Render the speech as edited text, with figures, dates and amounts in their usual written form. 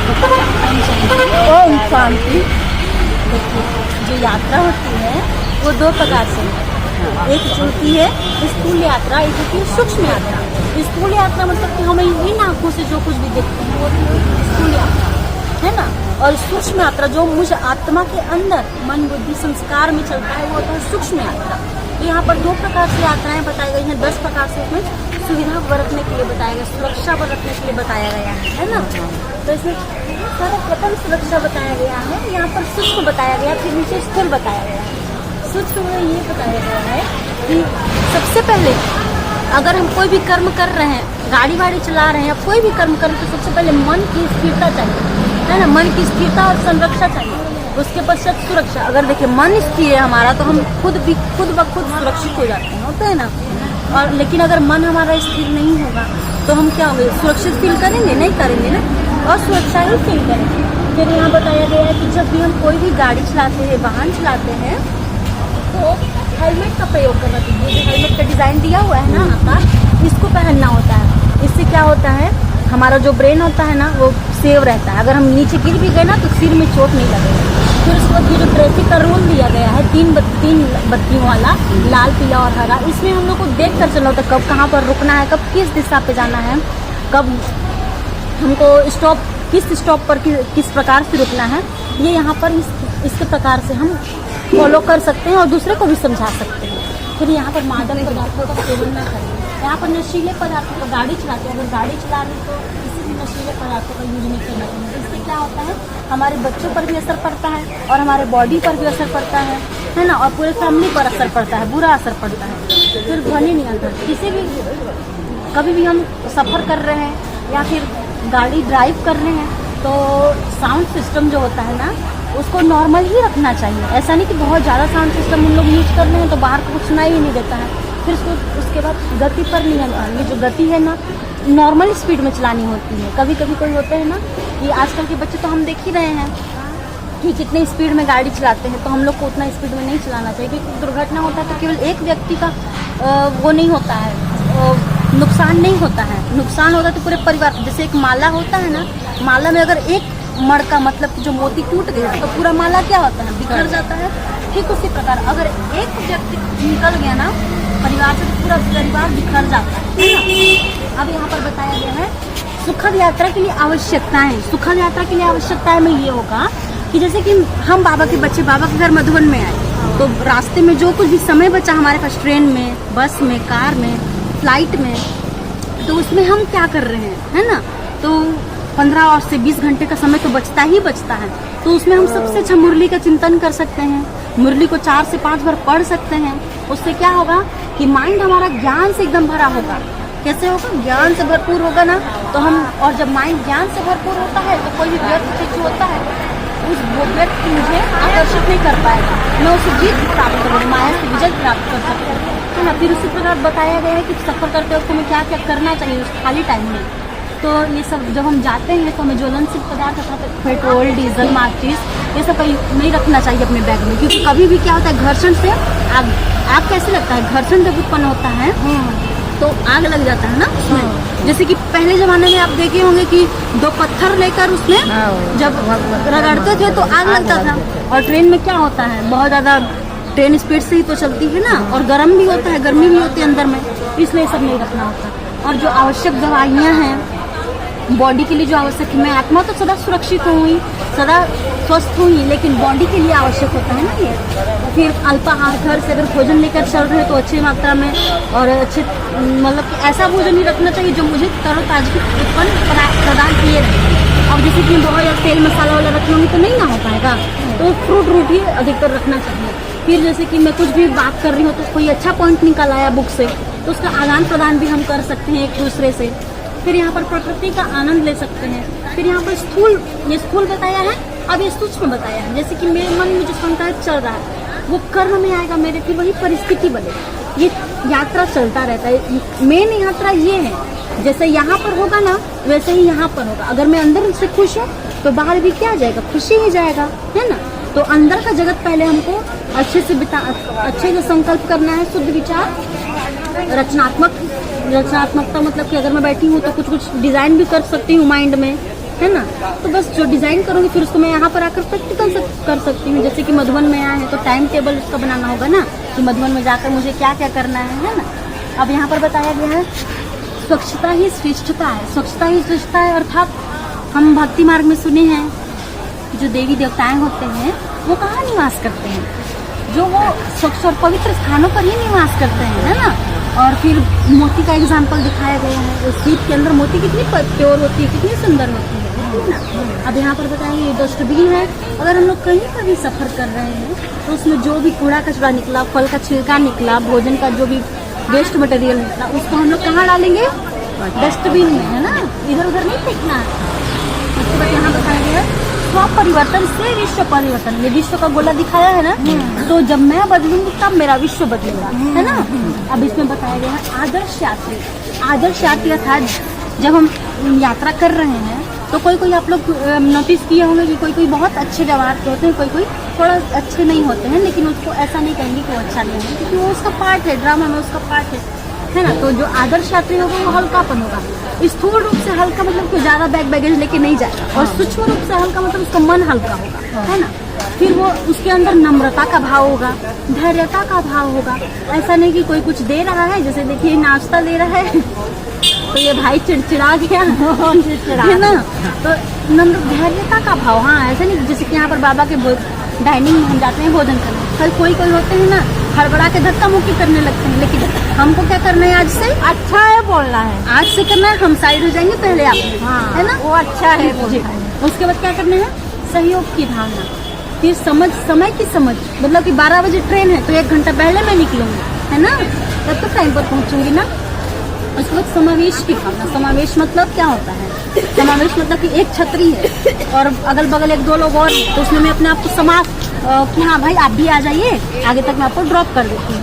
ओम शांति। देखिए, जो यात्रा होती है वो दो प्रकार से है। एक जो होती है स्थूल यात्रा, एक होती है सूक्ष्म यात्रा। स्थूल यात्रा मतलब कि हम इन आँखों से जो कुछ भी देखते हैं वो स्थूल यात्रा है ना। और सूक्ष्म यात्रा जो मुझ आत्मा के अंदर मन बुद्धि संस्कार में चलता है वो होता है सूक्ष्म यात्रा। तो यहाँ पर दो प्रकार से यात्राएं बताई गई हैं, 10 प्रकार से उसमें सुविधा बरतने के लिए बताया गया, सुरक्षा बरतने के लिए बताया गया है ना। तो इसमें सर्वप्रथम सुरक्षा बताया गया है, यहाँ पर सूक्ष्म बताया गया, फिर नीचे स्थूल बताया गया है। सूक्ष्म में ये बताया गया है कि सबसे पहले अगर हम कोई भी कर्म कर रहे हैं, गाड़ी वाड़ी चला रहे हैं या कोई भी कर्म कर रहे हैं, तो सबसे पहले मन की स्थिरता चाहिए है ना। मन की स्थिरता और संरक्षा चाहिए, उसके पश्चात सुरक्षा। अगर देखिए मन स्थिर है हमारा तो हम खुद ब खुद सुरक्षित हो जाते हैं, होता है ना। और लेकिन अगर मन हमारा स्थिर नहीं होगा तो हम क्या होंगे, सुरक्षित फील करेंगे नहीं, करेंगे ना, और सुरक्षा ही फील करेंगे। फिर यहाँ बताया गया है कि जब भी हम कोई भी गाड़ी चलाते हैं, वाहन चलाते हैं, तो हेलमेट का प्रयोग करना चाहिए। जो हेलमेट का डिज़ाइन दिया हुआ है ना आकार, इसको पहनना होता है। इससे क्या होता है, हमारा जो ब्रेन होता है ना वो सेव रहता है। अगर हम नीचे गिर भी गए ना तो सिर में चोट नहीं लगेगा। फिर उसके बाद ये जो ट्रैफिक का रूल दिया गया है, तीन बत्तियों वाला, लाल पीला और हरा, इसमें हम लोग को देख कर चलना होता है कब कहाँ पर रुकना है, कब किस दिशा पे जाना है, कब हमको स्टॉप, किस स्टॉप पर किस प्रकार से रुकना है। ये यहाँ पर इसके प्रकार से हम फॉलो कर सकते हैं और दूसरे को भी समझा सकते हैं। फिर यहाँ पर मादक पदार्थों का सेवन न करें। यहाँ पर नशीले पदार्थों का, गाड़ी चलाते हैं, अगर गाड़ी चला रहे तो किसी भी नशीले पदार्थों का यूज नहीं करना चाहिए। इससे क्या होता है, हमारे बच्चों पर भी असर पड़ता है और हमारे बॉडी पर भी असर पड़ता है ना, और पूरे फैमिली पर असर पड़ता है, बुरा असर पड़ता है। फिर ध्वनि नियंत्रण, किसी भी कभी भी हम सफ़र कर रहे हैं या फिर गाड़ी ड्राइव कर रहे हैं तो साउंड सिस्टम जो होता है ना उसको नॉर्मल ही रखना चाहिए। ऐसा नहीं कि बहुत ज़्यादा साउंड सिस्टम हम लोग यूज कर रहे हैं तो बाहर को कुछ सुनाई ही नहीं देता है। फिर उसके बाद गति पर नियंत्रण, ये जो गति है ना नॉर्मल स्पीड में चलानी होती है। कभी कभी कोई होते हैं ना कि आजकल के बच्चे तो हम देख ही रहे हैं कि कितने स्पीड में गाड़ी चलाते हैं, तो हम लोग को उतना स्पीड में नहीं चलाना चाहिए, क्योंकि दुर्घटना होता है तो केवल एक व्यक्ति का वो नहीं होता है, नुकसान नहीं होता है, नुकसान होता है तो पूरे परिवार। जैसे एक माला होता है ना, माला में अगर एक मड़का मतलब जो मोती टूट गया तो पूरा माला क्या होता है, बिखर जाता है। ठीक उसी प्रकार अगर एक व्यक्ति निकल गया ना परिवार से तो पूरा परिवार बिखर जाता है ना। अब यहाँ पर बताया गया है सुखद यात्रा के लिए आवश्यकताएं। सुखद यात्रा के लिए आवश्यकताएं में ये होगा कि जैसे कि हम बाबा के बच्चे बाबा के घर मधुबन में आए तो रास्ते में जो कुछ भी समय बचा हमारे पास, ट्रेन में, बस में, कार में, फ्लाइट में, तो उसमें हम क्या कर रहे हैं, है ना। तो 15 और से 20 घंटे का समय तो बचता ही बचता है। तो उसमें हम सबसे अच्छा मुरली का चिंतन कर सकते हैं, मुरली को 4 से 5 बार पढ़ सकते हैं। उससे क्या होगा कि माइंड हमारा ज्ञान से एकदम भरा होगा। कैसे होगा, ज्ञान से भरपूर होगा ना तो हम, और जब माइंड ज्ञान से भरपूर होता है तो कोई भी व्यक्ति जो होता है उस वो व्यक्ति मुझे आकर्षित नहीं कर पाएगा, मैं उसे जीत प्राप्त करूँगी, माया से विजय प्राप्त कर सकती हूँ, है ना। फिर उसी प्रकार बताया गया है कि सफ़र करते वक्त हमें क्या क्या करना चाहिए उस खाली टाइम में। तो ये सब जब हम जाते हैं तो हमें ज्वलनशील पदार्थ अर्थात पेट्रोल, डीजल, माचिस ये सब नहीं रखना चाहिए अपने बैग में, क्योंकि कभी भी क्या होता है घर्षण से आग कैसे लगता है, घर्षण जब उत्पन्न होता है तो आग लग जाता है ना उसमें। जैसे कि पहले ज़माने में आप देखे होंगे कि 2 पत्थर लेकर उसमें जब रगड़ते थे तो आग लगता था। और ट्रेन में क्या होता है, बहुत ज़्यादा ट्रेन स्पीड से ही तो चलती है ना, और गर्म भी होता है, गर्मी भी होती है अंदर में, इसलिए सब नहीं रखना होता। और जो आवश्यक दवाइयाँ हैं बॉडी के लिए जो आवश्यक है, मैं आत्मा तो सदा सुरक्षित हुई, सदा स्वस्थ हुई, लेकिन बॉडी के लिए आवश्यक होता है ना ये। फिर अल्पाहार, घर से अगर भोजन लेकर चल रहे हैं तो अच्छी मात्रा में और अच्छे मतलब कि ऐसा भोजन ही रखना चाहिए जो मुझे तरोताजगी उत्पन्न प्रदान किए रहे। अब जैसे कि बहुत ज़्यादा तेल मसाला वाला रखूँगी तो नहीं ना हो पाएगा, तो फ्रूट रूट ही अधिकतर रखना चाहिए। फिर जैसे कि मैं कुछ भी बात कर रही हूँ तो कोई अच्छा पॉइंट निकल आया बुक से तो उसका आदान प्रदान भी हम कर सकते हैं एक दूसरे से। फिर यहाँ पर प्रकृति का आनंद ले सकते हैं। फिर यहाँ पर स्थूल बताया है, अब ये सूक्ष्म बताया है। जैसे कि मेरे मन में जो संकल्प चल रहा है वो कर्म में आएगा मेरे, फिर वही परिस्थिति बनेगी। ये यात्रा चलता रहता है। मेन यात्रा ये है, जैसे यहाँ पर होगा ना वैसे ही यहाँ पर होगा। अगर मैं अंदर से खुश हूँ तो बाहर भी क्या जाएगा, खुशी ही जाएगा, है ना। तो अंदर का जगत पहले हमको अच्छे से संकल्प करना है, शुद्ध विचार, रचनात्मकता मतलब कि अगर मैं बैठी हूँ तो कुछ डिज़ाइन भी कर सकती हूँ माइंड में, है ना। तो बस जो डिजाइन करूँगी फिर उसको मैं यहाँ पर आकर प्रैक्टिकल कर सकती हूँ। जैसे कि मधुबन में आए हैं तो टाइम टेबल उसका बनाना होगा ना, कि मधुबन में जाकर मुझे क्या क्या करना है ना। अब यहाँ पर बताया गया है स्वच्छता ही श्रेष्ठता है, स्वच्छता ही श्रेष्ठता है। अर्थात हम भक्ति मार्ग में सुने हैं जो देवी देवताएं होते हैं वो कहाँ निवास करते हैं, जो वो स्वच्छ और पवित्र स्थानों पर ही निवास करते हैं, है ना। और फिर मोती का एग्जाम्पल दिखाया गया है, उस सीप के अंदर मोती कितनी प्योर होती है, कितनी सुंदर होती है ना। अब यहाँ पर बताएंगे डस्टबिन है, अगर हम लोग कहीं पर भी सफर कर रहे हैं तो उसमें जो भी कूड़ा कचरा निकला, फल का छिलका निकला, भोजन का जो भी वेस्ट मटेरियल निकला, उसको हम लोग कहाँ डालेंगे, डस्टबिन में, है ना। इधर उधर नहीं फेंकना है। उसके बाद यहाँ बताया गया है स्वपरिवर्तन से विश्व परिवर्तन। ये विश्व का गोला दिखाया है ना, तो जब मैं बदलूंगी तब मेरा विश्व बदलेगा, है ना। अब इसमें बताया गया है आदर्श यात्री। आदर्श यात्री अर्थात जब हम यात्रा कर रहे हैं तो कोई आप लोग नोटिस किए होंगे कि कोई बहुत अच्छे व्यवहार के होते हैं, कोई थोड़ा अच्छे नहीं होते हैं, लेकिन उसको ऐसा नहीं कहेंगे कि वो अच्छा नहीं है, क्योंकि वो उसका पार्ट है, ड्रामा में उसका पार्ट है ना। तो जो आदर्श यात्री होगा वो हल्कापन होगा। स्थूल रूप से हल्का मतलब कि ज्यादा बैगेज लेके नहीं जाएगा, और सूक्ष्म रूप से हल्का मतलब उसका मन हल्का होगा, है ना। फिर वो उसके अंदर नम्रता का भाव होगा, धैर्यता का भाव होगा। ऐसा नहीं कि कोई कुछ दे रहा है, जैसे देखिए नाश्ता दे रहा है तो ये भाई चिड़चिड़ा गया है ना, तो नम्र धैर्यता का भाव। हाँ, ऐसा नहीं जैसे कि यहाँ पर बाबा के डाइनिंग में हम जाते हैं भोजन करने, कल कोई होते हैं ना हड़बड़ा के धक्का मुक्की करने लगते हैं, लेकिन हमको क्या करना है, आज से अच्छा है बोलना है, आज से करना है, हम साइड हो जाएंगे पहले आप, है ना, वो अच्छा है बोलना है। उसके बाद क्या करना है, सहयोग की भावना, फिर समय की समझ, मतलब कि 12 बजे ट्रेन है तो 1 घंटा पहले मैं निकलूंगी, है ना, तब तो टाइम पर पहुंचूंगी ना। उसके बाद समावेश की भावना। समावेश मतलब क्या होता है, समावेश मतलब कि एक छतरी है और अगल बगल 1-2 लोग और, तो उसमें मैं अपने आप को कि हाँ भाई आप भी आ जाइए, आगे तक मैं आपको ड्रॉप कर देती हूँ।